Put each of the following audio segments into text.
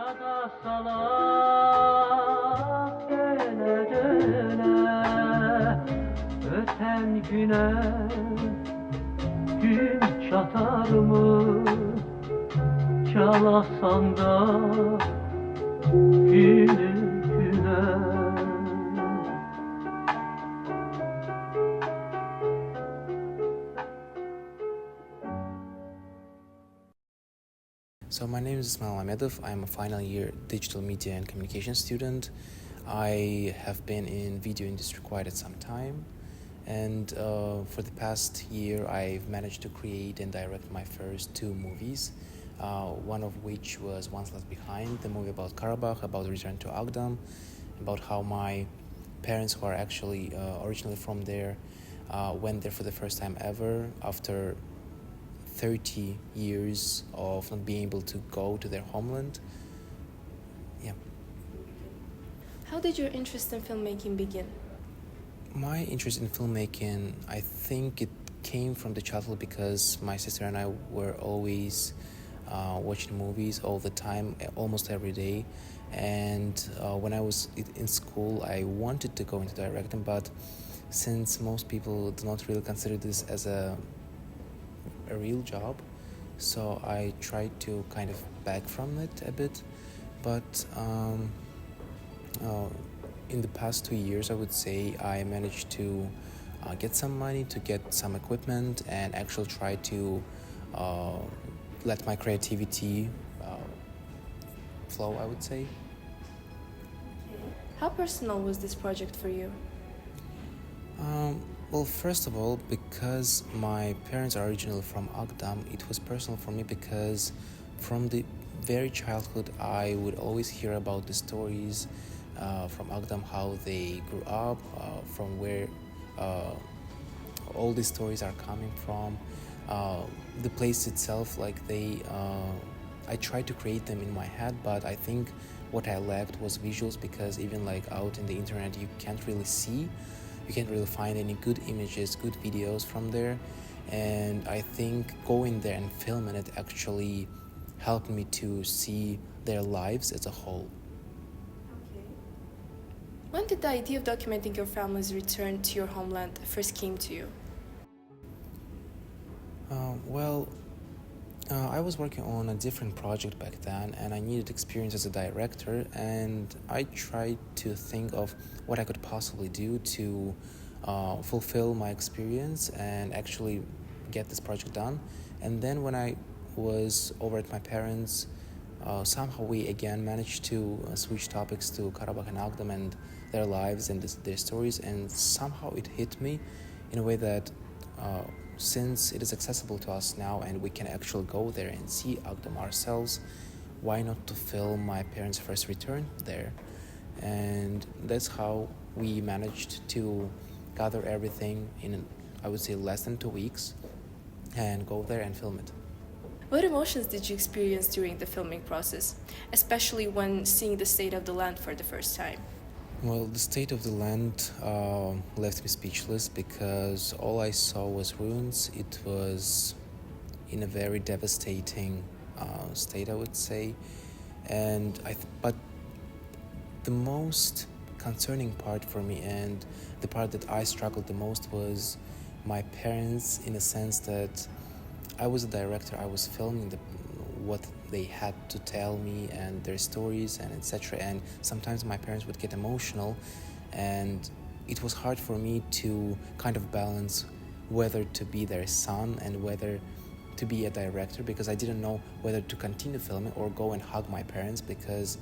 Arada salak döne döne öten güne gün çatar mı? Çalasan da günü güne. So my name is Yaradıb. I'm a final year digital media and communication student. I have been in video industry quite some time, and for the past year I've managed to create and direct my first two movies, one of which was Once Left Behind, the movie about Karabakh, about the return to Agdam, about how my parents, who are actually originally from there, went there for the first time ever after 30 years of not being able to go to their homeland. Yeah. How did your interest in filmmaking begin? My interest in filmmaking, I think it came from the childhood because my sister and I were always watching movies all the time, almost every day. And when I was in school, I wanted to go into directing, but since most people do not really consider this as a real job, so I tried to kind of back from it a bit, but in the past 2 years I would say I managed to get some money, to get some equipment, and actually try to let my creativity flow, I would say. How personal was this project for you? Well, first of all, because my parents are originally from Agdam, it was personal for me because from the very childhood I would always hear about the stories from Agdam, how they grew up, from where all these stories are coming from. The place itself, like I tried to create them in my head, but I think what I lacked was visuals, because even like out in the internet you can't really find any good images, good videos from there, and I think going there and filming it actually helped me to see their lives as a whole. Okay. When did the idea of documenting your family's return to your homeland first came to you? I was working on a different project back then, and I needed experience as a director, and I tried to think of what I could possibly do to fulfill my experience and actually get this project done. And then when I was over at my parents', somehow we again managed to switch topics to Karabakh and Agdam and their lives and their stories, and somehow it hit me in a way that since it is accessible to us now and we can actually go there and see Agdam ourselves, why not to film my parents' first return there? And that's how we managed to gather everything in, I would say, less than 2 weeks and go there and film it. What emotions did you experience during the filming process, especially when seeing the state of the land for the first time? Well, the state of the land left me speechless because all I saw was ruins. It was in a very devastating state, I would say. And but the most concerning part for me, and the part that I struggled the most, was my parents, in a sense that I was a director. I was filming what they had to tell me and their stories and etc. And sometimes my parents would get emotional, and it was hard for me to kind of balance whether to be their son and whether to be a director, because I didn't know whether to continue filming or go and hug my parents, because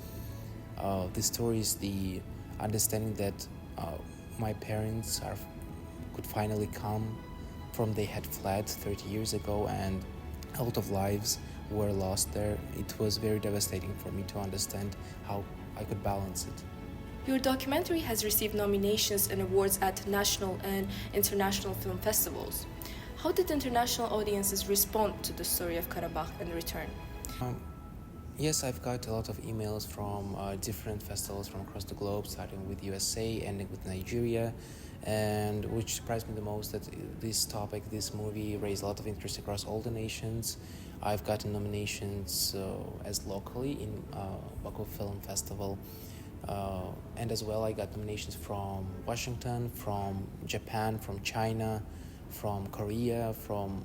the stories, the understanding that my parents could finally come from, they had fled 30 years ago and a lot of lives were lost there. It was very devastating for me to understand how I could balance it. Your documentary has received nominations and awards at national and international film festivals. How did international audiences respond to the story of Karabakh and return? Yes, I've got a lot of emails from different festivals from across the globe, starting with USA, ending with Nigeria, and which surprised me the most that this topic, this movie, raised a lot of interest across all the nations. I've gotten nominations as locally in Baku Film Festival, and as well I got nominations from Washington, from Japan, from China, from Korea, from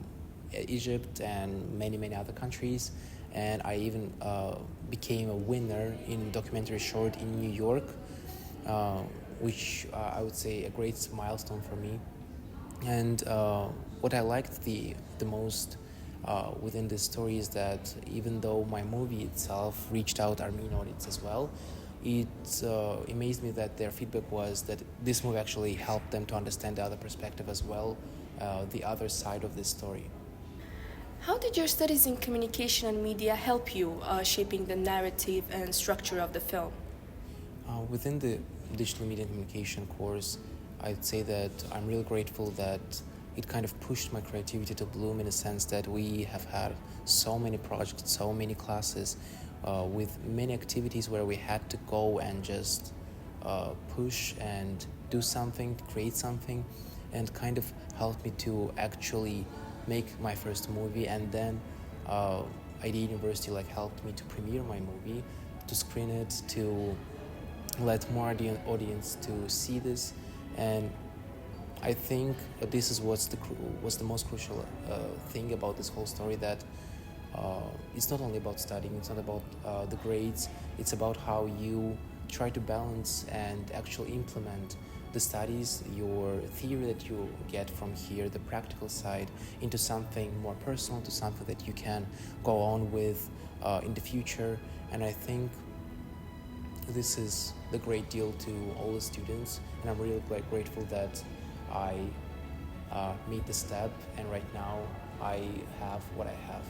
Egypt, and many other countries. And I even became a winner in documentary short in New York, which I would say a great milestone for me. And what I liked the most within this story is that even though my movie itself reached out Armenian audience as well, it amazed me that their feedback was that this movie actually helped them to understand the other perspective as well, the other side of this story. How did your studies in communication and media help you shaping the narrative and structure of the film? Within the digital media and communication course, I'd say that I'm really grateful that it kind of pushed my creativity to bloom, in a sense that we have had so many projects, so many classes, with many activities where we had to go and just push and do something, create something, and kind of helped me to actually make my first movie. And then ID University helped me to premiere my movie, to screen it, to let more audience to see this. And I think this is what's the most crucial thing about this whole story, that it's not only about studying, it's not about the grades, it's about how you try to balance and actually implement the studies, your theory that you get from here, the practical side, into something more personal, to something that you can go on with in the future. And I think this is the great deal to all the students, and I'm really quite grateful that I made the step, and right now I have what I have.